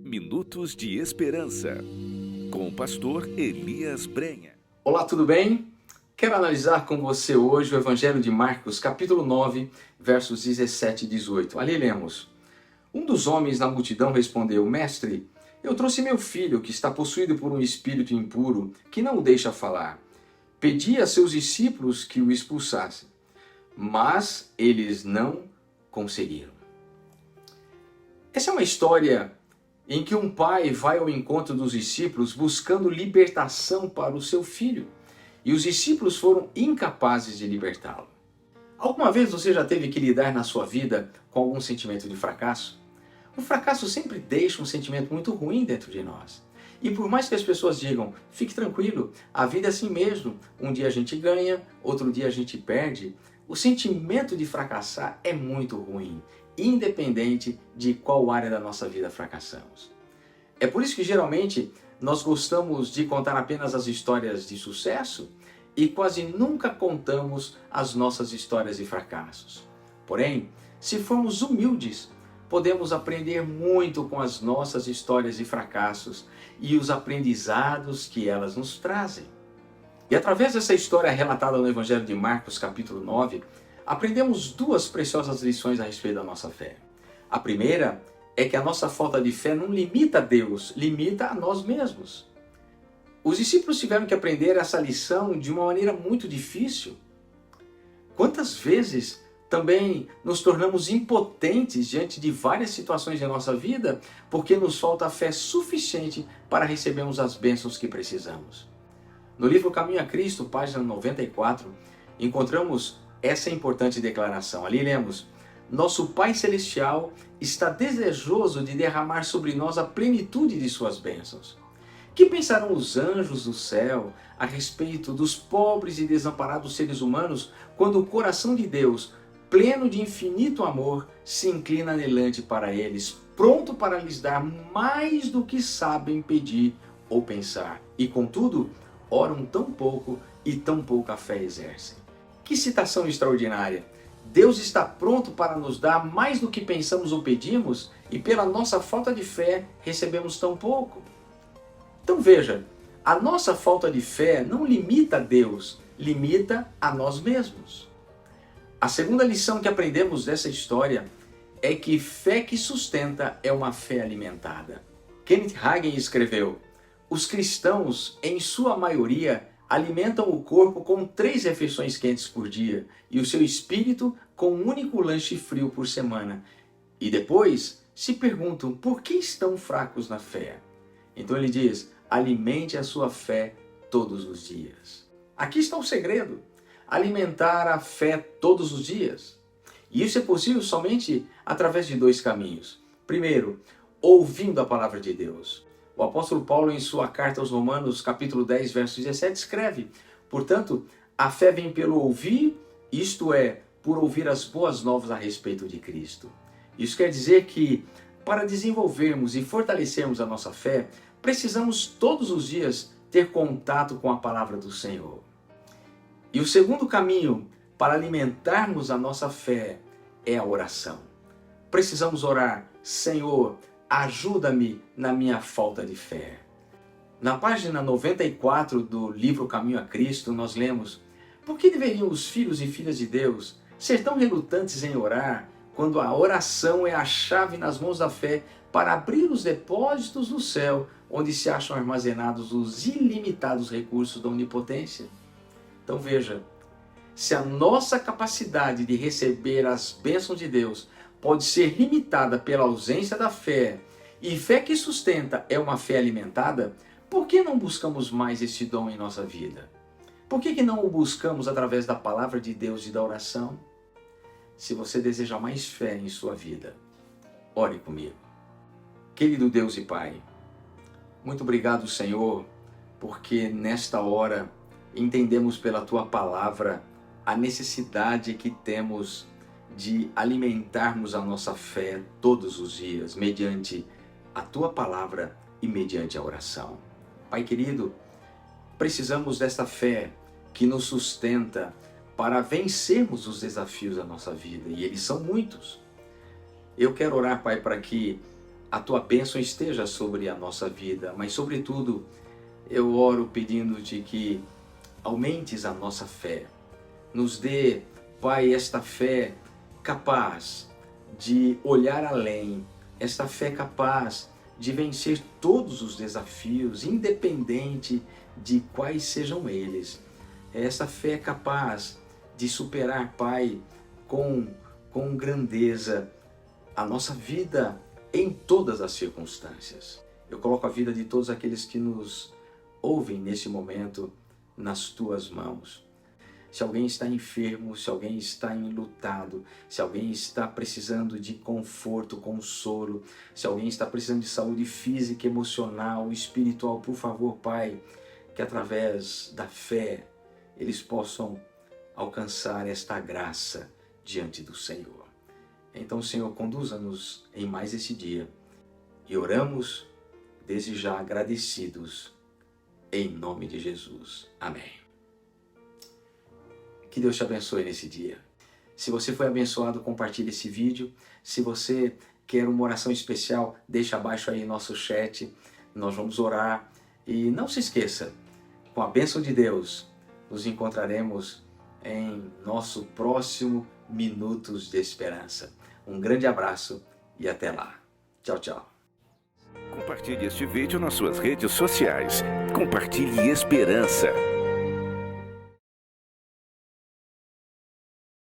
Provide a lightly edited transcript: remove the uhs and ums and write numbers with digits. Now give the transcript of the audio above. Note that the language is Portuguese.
Minutos de Esperança, com o pastor Elias Brenha. Olá, tudo bem? Quero analisar com você hoje o Evangelho de Marcos, capítulo 9, versos 17 e 18. Ali lemos: Um dos homens na multidão respondeu: Mestre, eu trouxe meu filho que está possuído por um espírito impuro que não o deixa falar. Pedi a seus discípulos que o expulsassem, mas eles não conseguiram. Essa é uma história em que um pai vai ao encontro dos discípulos buscando libertação para o seu filho, e os discípulos foram incapazes de libertá-lo. Alguma vez você já teve que lidar na sua vida com algum sentimento de fracasso? O fracasso sempre deixa um sentimento muito ruim dentro de nós. E por mais que as pessoas digam, fique tranquilo, a vida é assim mesmo, um dia a gente ganha, outro dia a gente perde, o sentimento de fracassar é muito ruim, independente de qual área da nossa vida fracassamos. É por isso que geralmente nós gostamos de contar apenas as histórias de sucesso e quase nunca contamos as nossas histórias de fracassos. Porém, se formos humildes, podemos aprender muito com as nossas histórias de fracassos e os aprendizados que elas nos trazem. E através dessa história relatada no Evangelho de Marcos, capítulo 9, aprendemos duas preciosas lições a respeito da nossa fé. A primeira é que a nossa falta de fé não limita a Deus, limita a nós mesmos. Os discípulos tiveram que aprender essa lição de uma maneira muito difícil. Quantas vezes também nos tornamos impotentes diante de várias situações de nossa vida porque nos falta fé suficiente para recebermos as bênçãos que precisamos. No livro Caminho a Cristo, página 94, encontramos essa importante declaração. Ali lemos: Nosso Pai Celestial está desejoso de derramar sobre nós a plenitude de suas bênçãos. Que pensarão os anjos do céu a respeito dos pobres e desamparados seres humanos quando o coração de Deus, pleno de infinito amor, se inclina anelante para eles, pronto para lhes dar mais do que sabem pedir ou pensar, e contudo, oram tão pouco e tão pouca fé exercem. Que citação extraordinária! Deus está pronto para nos dar mais do que pensamos ou pedimos, e pela nossa falta de fé recebemos tão pouco. Então veja, a nossa falta de fé não limita a Deus, limita a nós mesmos. A segunda lição que aprendemos dessa história é que fé que sustenta é uma fé alimentada. Kenneth Hagin escreveu: Os cristãos, em sua maioria, alimentam o corpo com 3 refeições quentes por dia e o seu espírito com um único lanche frio por semana. E depois se perguntam por que estão fracos na fé. Então ele diz: alimente a sua fé todos os dias. Aqui está o segredo: alimentar a fé todos os dias. E isso é possível somente através de 2 caminhos. Primeiro, ouvindo a palavra de Deus. O apóstolo Paulo, em sua carta aos Romanos, capítulo 10, verso 17, escreve: Portanto, a fé vem pelo ouvir, isto é, por ouvir as boas novas a respeito de Cristo. Isso quer dizer que, para desenvolvermos e fortalecermos a nossa fé, precisamos todos os dias ter contato com a palavra do Senhor. E o segundo caminho para alimentarmos a nossa fé é a oração. Precisamos orar: Senhor, ajuda-me na minha falta de fé. Na página 94 do livro Caminho a Cristo, nós lemos: Por que deveriam os filhos e filhas de Deus ser tão relutantes em orar, quando a oração é a chave nas mãos da fé para abrir os depósitos do céu, onde se acham armazenados os ilimitados recursos da onipotência? Então veja, se a nossa capacidade de receber as bênçãos de Deus pode ser limitada pela ausência da fé, e fé que sustenta é uma fé alimentada, por que não buscamos mais esse dom em nossa vida? Por que não o buscamos através da palavra de Deus e da oração? Se você deseja mais fé em sua vida, ore comigo. Querido Deus e Pai, muito obrigado, Senhor, porque nesta hora entendemos pela Tua palavra a necessidade que temos de alimentarmos a nossa fé todos os dias, mediante a Tua palavra e mediante a oração. Pai querido, precisamos desta fé que nos sustenta para vencermos os desafios da nossa vida, e eles são muitos. Eu quero orar, Pai, para que a tua bênção esteja sobre a nossa vida, mas sobretudo eu oro pedindo-te que aumentes a nossa fé. Nos dê, Pai, esta fé capaz de olhar além, esta fé capaz de vencer todos os desafios, independente de quais sejam eles. Esta fé capaz de superar, Pai, com grandeza a nossa vida em todas as circunstâncias. Eu coloco a vida de todos aqueles que nos ouvem nesse momento nas tuas mãos. Se alguém está enfermo, se alguém está enlutado, se alguém está precisando de conforto, consolo, se alguém está precisando de saúde física, emocional, espiritual, por favor, Pai, que através da fé eles possam alcançar esta graça diante do Senhor. Então, Senhor, conduza-nos em mais esse dia e oramos desde já agradecidos em nome de Jesus. Amém. Que Deus te abençoe nesse dia. Se você foi abençoado, compartilhe esse vídeo. Se você quer uma oração especial, deixa abaixo aí nosso chat. Nós vamos orar. E não se esqueça, com a bênção de Deus, nos encontraremos em nosso próximo Minutos de Esperança. Um grande abraço e até lá. Tchau, tchau. Compartilhe este vídeo nas suas redes sociais. Compartilhe esperança.